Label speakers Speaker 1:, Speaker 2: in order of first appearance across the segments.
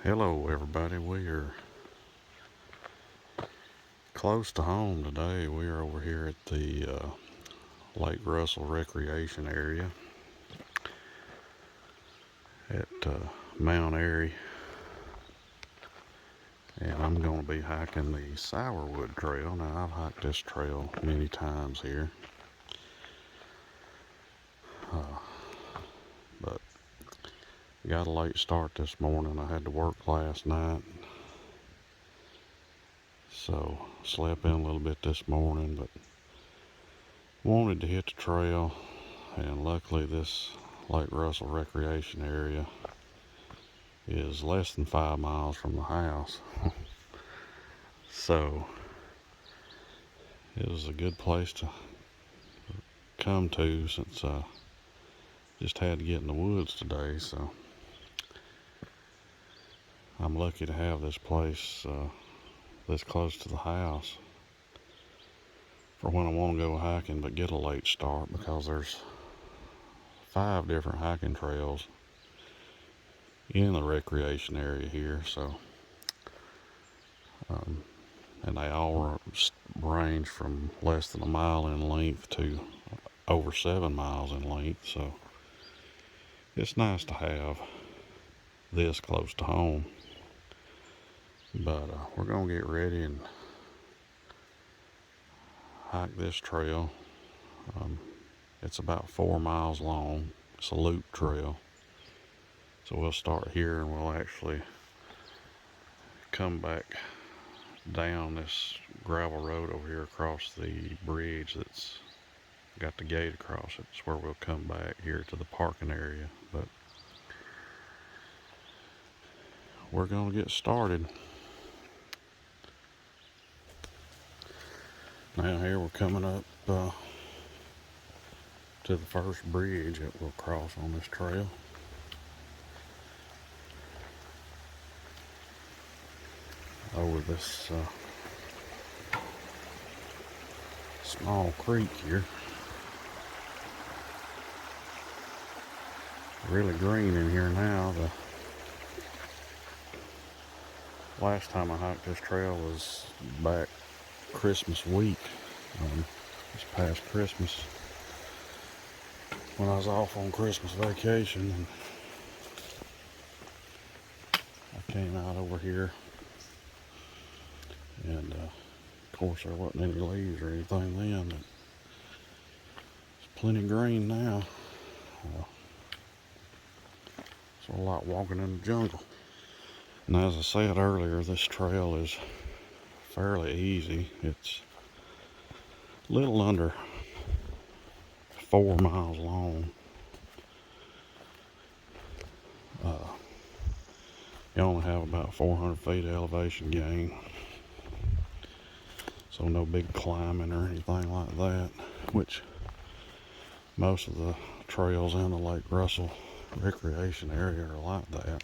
Speaker 1: Hello everybody, we are close to home today. We are over here at the Lake Russell Recreation Area at Mount Airy, and I'm going to be hiking the Sourwood Trail. Now, I've hiked this trail many times here, but got a late start this morning. I had to work last night, so slept in a little bit this morning, but wanted to hit the trail. And luckily this Lake Russell Recreation Area is less than 5 miles from the house. So it was a good place to come to, since I just had to get in the woods today. So I'm lucky to have this place this close to the house for when I want to go hiking but get a late start, because there's 5 different hiking trails in the recreation area here. So and they all range from less than a mile in length to over 7 miles in length. So it's nice to have this close to home. But we're gonna get ready and hike this trail. It's about 4 miles long. It's a loop trail. So we'll start here and we'll actually come back down this gravel road over here across the bridge that's got the gate across it. It's where we'll come back here to the parking area. But we're going to get started. Now here we're coming up to the first bridge that we'll cross on this trail. Over this small creek here. Really green in here now. The last time I hiked this trail was back Christmas week, this past Christmas, when I was off on Christmas vacation, and I came out over here, and of course there wasn't any leaves or anything then, but it's plenty green now. It's a lot walking in the jungle. And as I said earlier, this trail is fairly easy. It's a little under 4 miles long. You only have about 400 feet of elevation gain, so no big climbing or anything like that, which most of the trails in the Lake Russell Recreation Area are like that.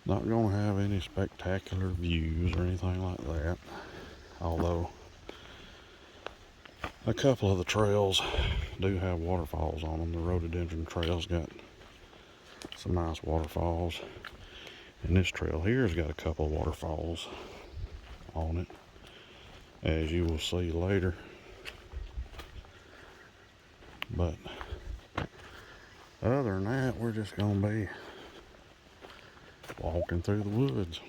Speaker 1: Not going to have any spectacular views or anything like that, although a couple of the trails do have waterfalls on them. The rhododendron trail's got some nice waterfalls, and this trail here's got a couple of waterfalls on it, as you will see later. But other than that, we're just going to be walking through the woods.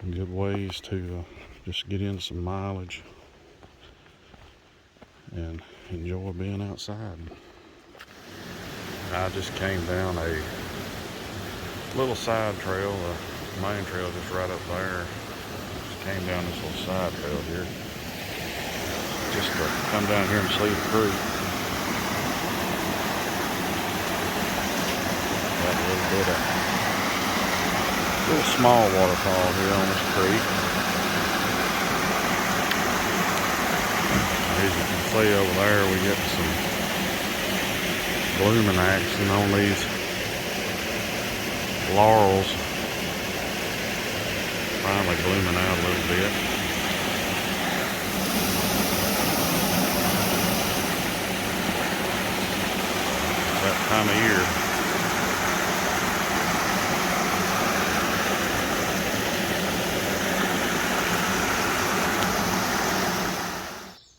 Speaker 1: Good ways to just get in some mileage and enjoy being outside. I just came down a little side trail. The main trail just right up there. Just came down this little side trail here, just to come down here and see the creek. Got a little small waterfall here on this creek. As you can see over there, we get some blooming action on these laurels. Finally blooming out a little bit. time of year.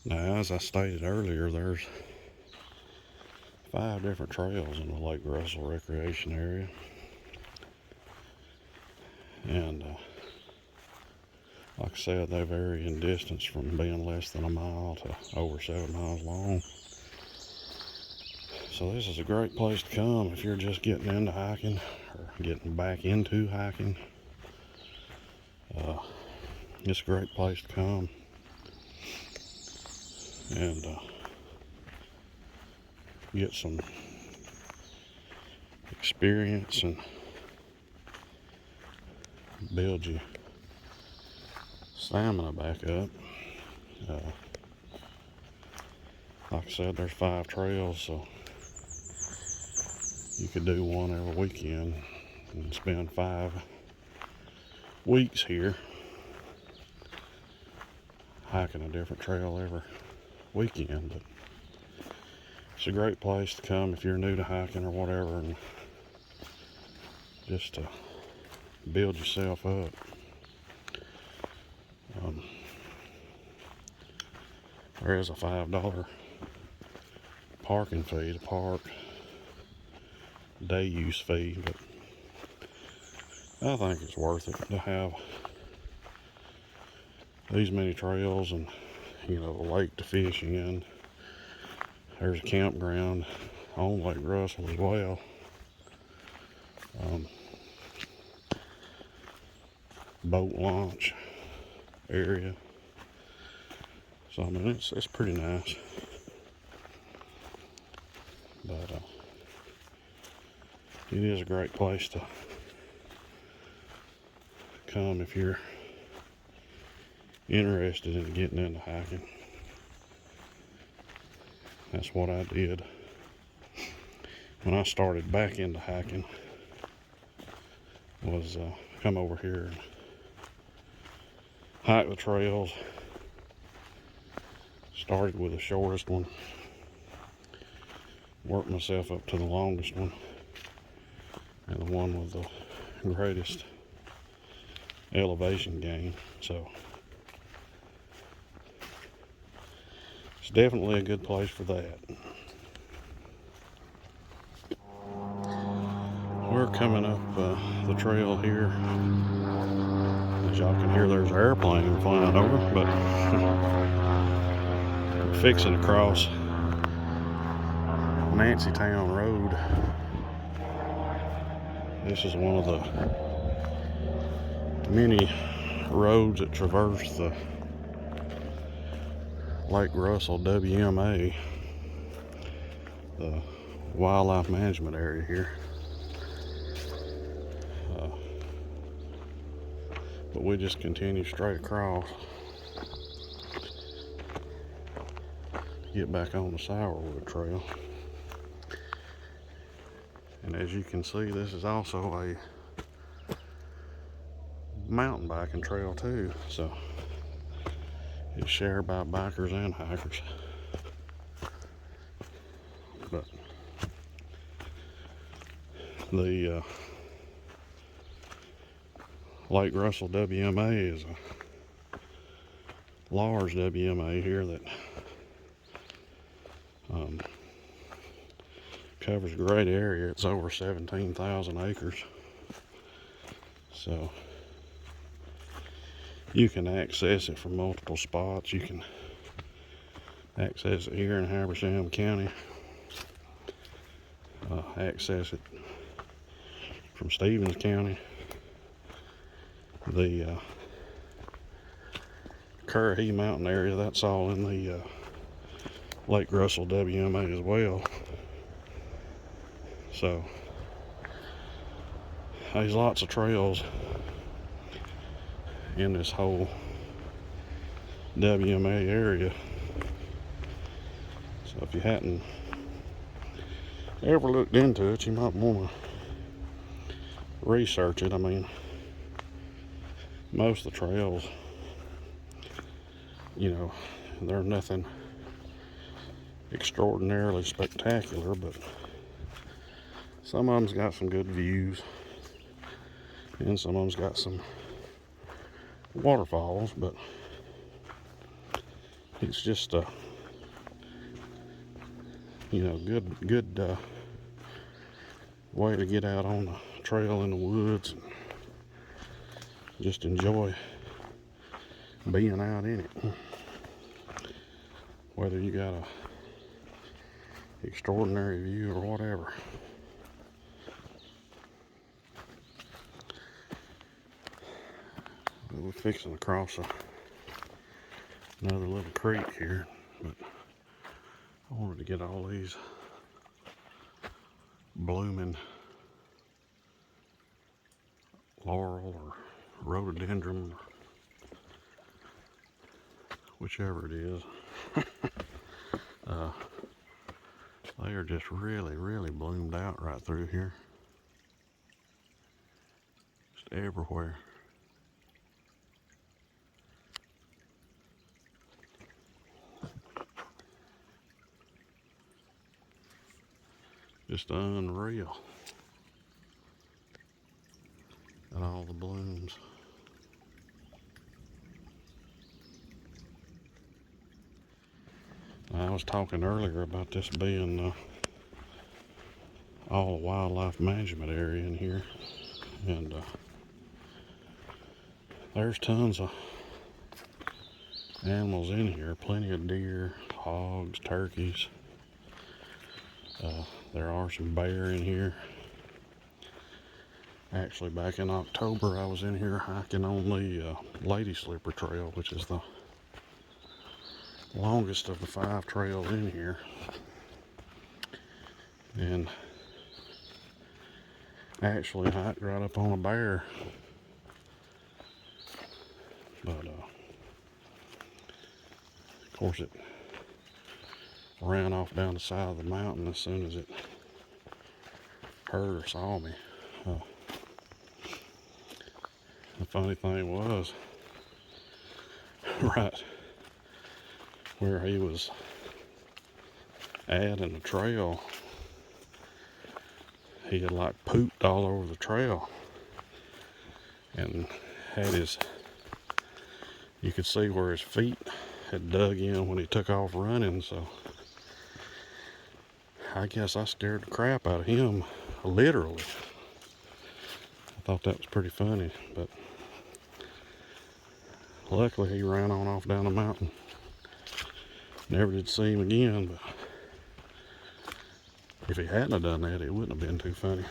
Speaker 1: Now, as I stated earlier, there's 5 different trails in the Lake Russell Recreation Area. And like I said, they vary in distance from being less than a mile to over 7 miles long. So this is a great place to come if you're just getting into hiking or getting back into hiking. It's a great place to come and get some experience and build your stamina back up. Like I said, there's 5 trails, so you could do one every weekend and spend 5 weeks here hiking a different trail every weekend. But it's a great place to come if you're new to hiking or whatever, and just to build yourself up. There is a $5 parking fee to park, day use fee, but I think it's worth it to have these many trails and, you know, the lake to fish in. There's a campground on Lake Russell as well. Boat launch area. So I mean, it's pretty nice. But it is a great place to come if you're interested in getting into hiking. That's what I did when I started back into hiking, was come over here and hike the trails. Started with the shortest one, worked myself up to the longest one, and the one with the greatest elevation gain. So it's definitely a good place for that. We're coming up the trail here. As y'all can hear, there's an airplane flying over, but we're fixing to cross Nancytown Road. This is one of the many roads that traverse the Lake Russell WMA, the wildlife management area here. But we just continue straight across to get back on the Sourwood Trail. And as you can see, this is also a mountain biking trail too, so it's shared by bikers and hikers. But the Lake Russell WMA is a large WMA here that covers a great area. It's over 17,000 acres. So you can access it from multiple spots. You can access it here in Habersham County. Access it from Stevens County. The Currahee Mountain area, that's all in the Lake Russell WMA as well. So there's lots of trails in this whole WMA area. So if you hadn't ever looked into it, you might want to research it. I mean, most of the trails, you know, they're nothing extraordinarily spectacular, but Some of them's got some good views, and some of them's got some waterfalls, but it's just a good way to get out on the trail in the woods and just enjoy being out in it, whether you got a extraordinary view or whatever. We're fixing to cross another little creek here, but I wanted to get all these blooming laurel or rhododendron, whichever it is. They are just really bloomed out right through here, just everywhere. Just unreal at all the blooms. I was talking earlier about this being all a wildlife management area in here, and there's tons of animals in here, plenty of deer, hogs, turkeys. There are some bear in here. Actually, back in October, I was in here hiking on the Lady Slipper Trail, which is the longest of the 5 trails in here. And actually hiked right up on a bear. But, of course, it ran off down the side of the mountain as soon as it heard or saw me. The funny thing was, right where he was at in the trail, he had like pooped all over the trail and had you could see where his feet had dug in when he took off running. So I guess I scared the crap out of him, literally. I thought that was pretty funny, but luckily he ran on off down the mountain. Never did see him again, but if he hadn't have done that, it wouldn't have been too funny.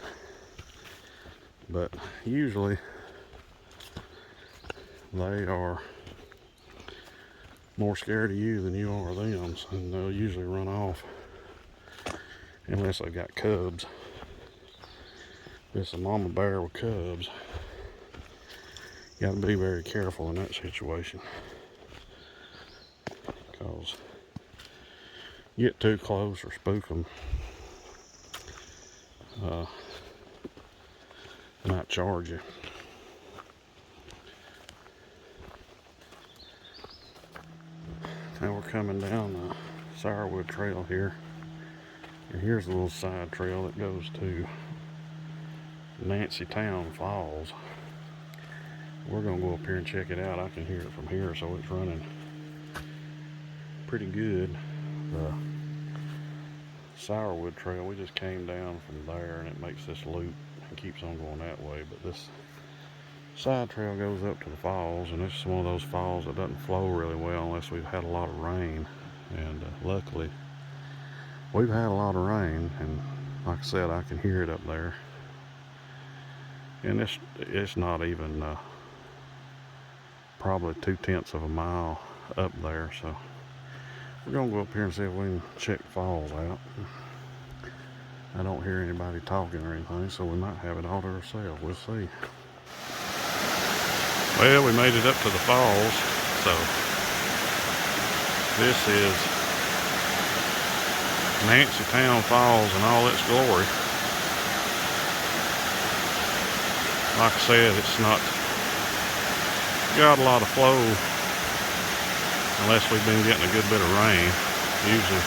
Speaker 1: But usually they are more scared of you than you are of them, and they'll usually run off unless they've got cubs. This is a mama bear with cubs. You got to be very careful in that situation, because get too close or spook them, might charge you. Now we're coming down the Sourwood Trail here. And here's a little side trail that goes to Nancy Town Falls. We're gonna go up here and check it out. I can hear it from here, so it's running pretty good. The Sourwood Trail, we just came down from there, and it makes this loop and keeps on going that way. But this side trail goes up to the falls, and this is one of those falls that doesn't flow really well unless we've had a lot of rain. And luckily, we've had a lot of rain, and like I said, I can hear it up there. And it's not even probably 2/10 of a mile up there, so we're gonna go up here and see if we can check the falls out. I don't hear anybody talking or anything, so we might have it all to ourselves. We'll see. Well, we made it up to the falls, so this is Nancy Town Falls in all its glory. Like I said, it's not got a lot of flow unless we've been getting a good bit of rain. Usually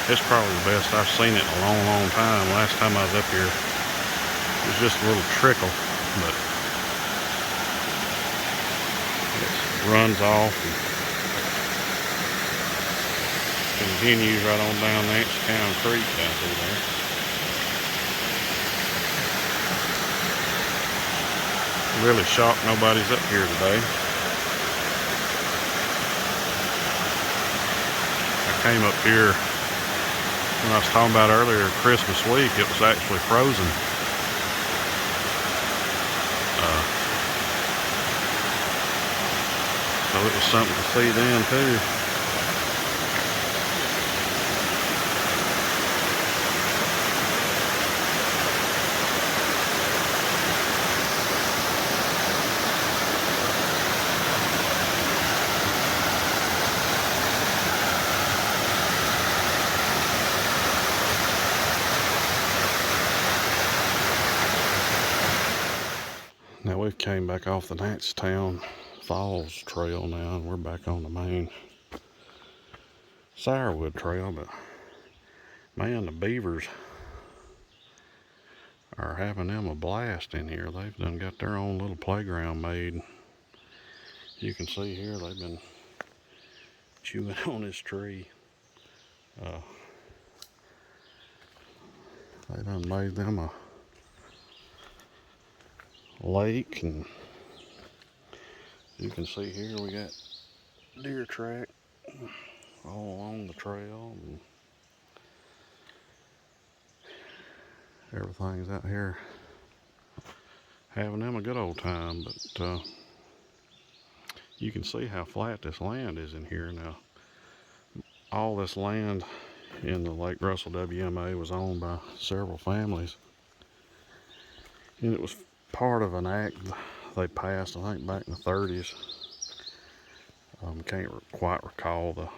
Speaker 1: It's probably the best I've seen it in a long, long time. Last time I was up here, it was just a little trickle, but it runs off and continues right on down Town Creek down through there. Really shocked nobody's up here today. I came up here when I was talking about earlier, Christmas week. It was actually frozen. So it was something to see then too. Now we've came back off the Town Falls Trail now, and we're back on the main Sourwood Trail. But man, the beavers are having them a blast in here. They've done got their own little playground made. You can see here they've been chewing on this tree. They done made them a lake, and you can see here we got deer track all along the trail, and everything's out here having them a good old time. But you can see how flat this land is in here now. All this land in the Lake Russell WMA was owned by several families, and it was part of an act they passed, I think, back in the 30s. Can't quite recall the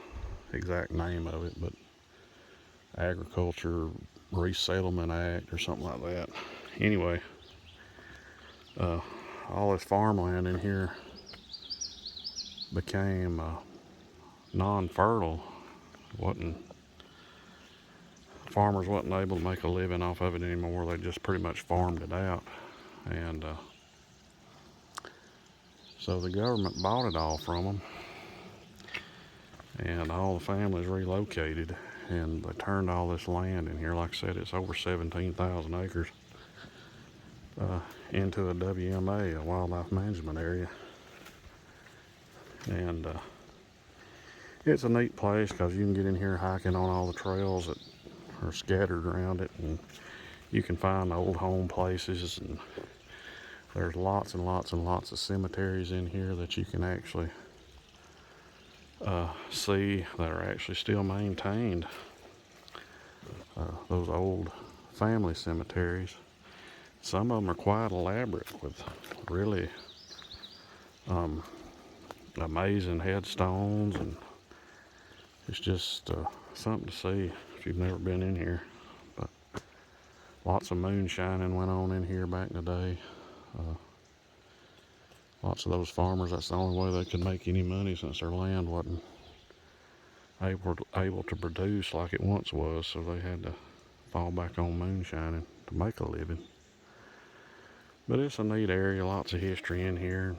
Speaker 1: exact name of it, but Agriculture Resettlement Act or something like that. Anyway, all this farmland in here became non-fertile. Farmers wasn't able to make a living off of it anymore. They just pretty much farmed it out, and so the government bought it all from them, and all the families relocated, and they turned all this land in here. Like I said, it's over 17,000 acres into a WMA, a wildlife management area. And it's a neat place because you can get in here hiking on all the trails that are scattered around it, and you can find old home places, and there's lots and lots and lots of cemeteries in here that you can actually see that are actually still maintained. Those old family cemeteries. Some of them are quite elaborate with really amazing headstones, and it's just something to see if you've never been in here. But lots of moonshining went on in here back in the day. Lots of those farmers, that's the only way they could make any money, since their land wasn't able to produce like it once was, so they had to fall back on moonshining to make a living. But it's a neat area, lots of history in here,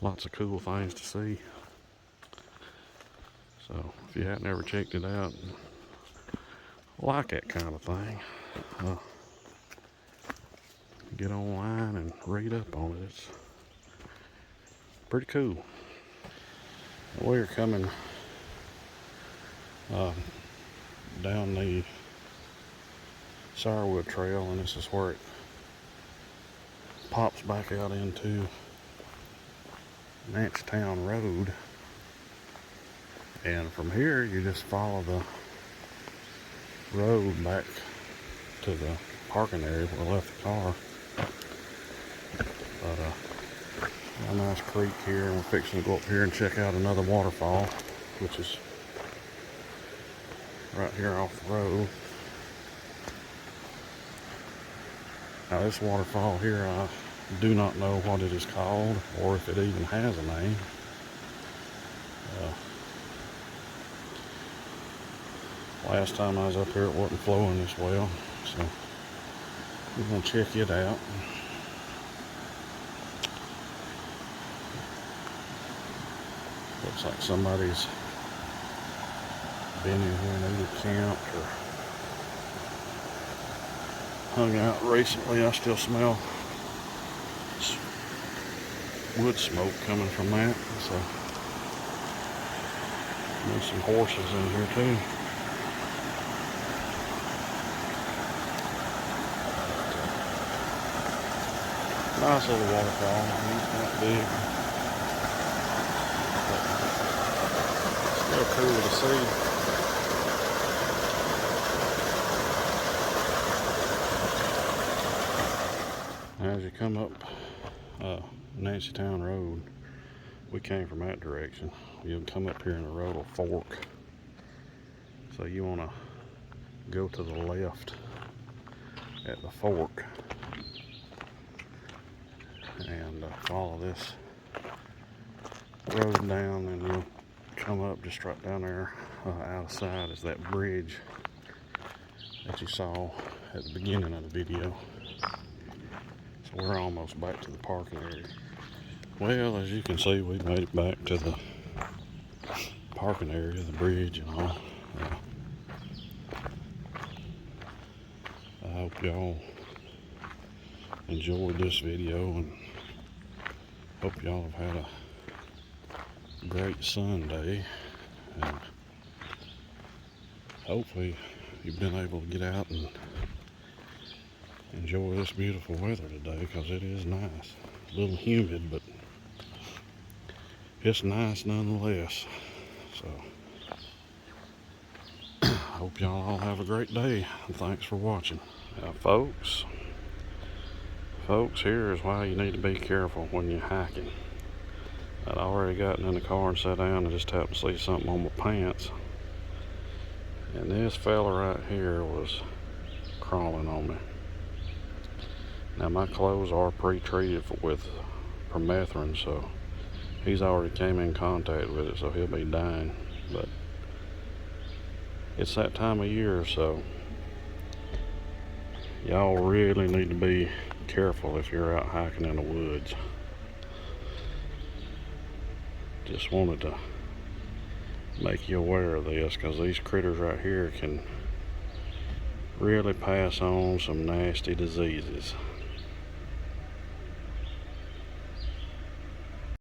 Speaker 1: lots of cool things to see. So if you hadn't ever checked it out, like that kind of thing, get online and read up on it. It's pretty cool. We're coming down the Sourwood Trail, and this is where it pops back out into Town Road. And from here you just follow the road back to the parking area where I left the car. But a nice creek here, and we're fixing to go up here and check out another waterfall, which is right here off the road. Now this waterfall here, I do not know what it is called, or if it even has a name. Last time I was up here it wasn't flowing this well, so we're gonna check it out. Looks like somebody's been in here and either camped or hung out recently. I still smell wood smoke coming from that, so there's some horses in here too. Nice little waterfall. He's not big. Still cool to see. As you come up Nancy Town Road, we came from that direction. You'll come up here and the road will fork. So you want to go to the left at the fork and follow this road down, and you'll come up just right down there. Out of sight is that bridge that you saw at the beginning of the video. So we're almost back to the parking area. Well, as you can see, we made it back to the parking area, the bridge and all. I hope y'all enjoyed this video, and hope y'all have had a great Sunday, and hopefully you've been able to get out and enjoy this beautiful weather today, because it is nice. A little humid, but it's nice nonetheless. So I hope y'all all have a great day, and thanks for watching. Now, folks, here is why you need to be careful when you're hiking. I'd already gotten in the car and sat down and just happened to see something on my pants, and this fella right here was crawling on me. Now, my clothes are pre-treated with permethrin, so he's already came in contact with it, so he'll be dying. But it's that time of year, so y'all really need to be careful if you're out hiking in the woods. Just wanted to make you aware of this, because these critters right here can really pass on some nasty diseases.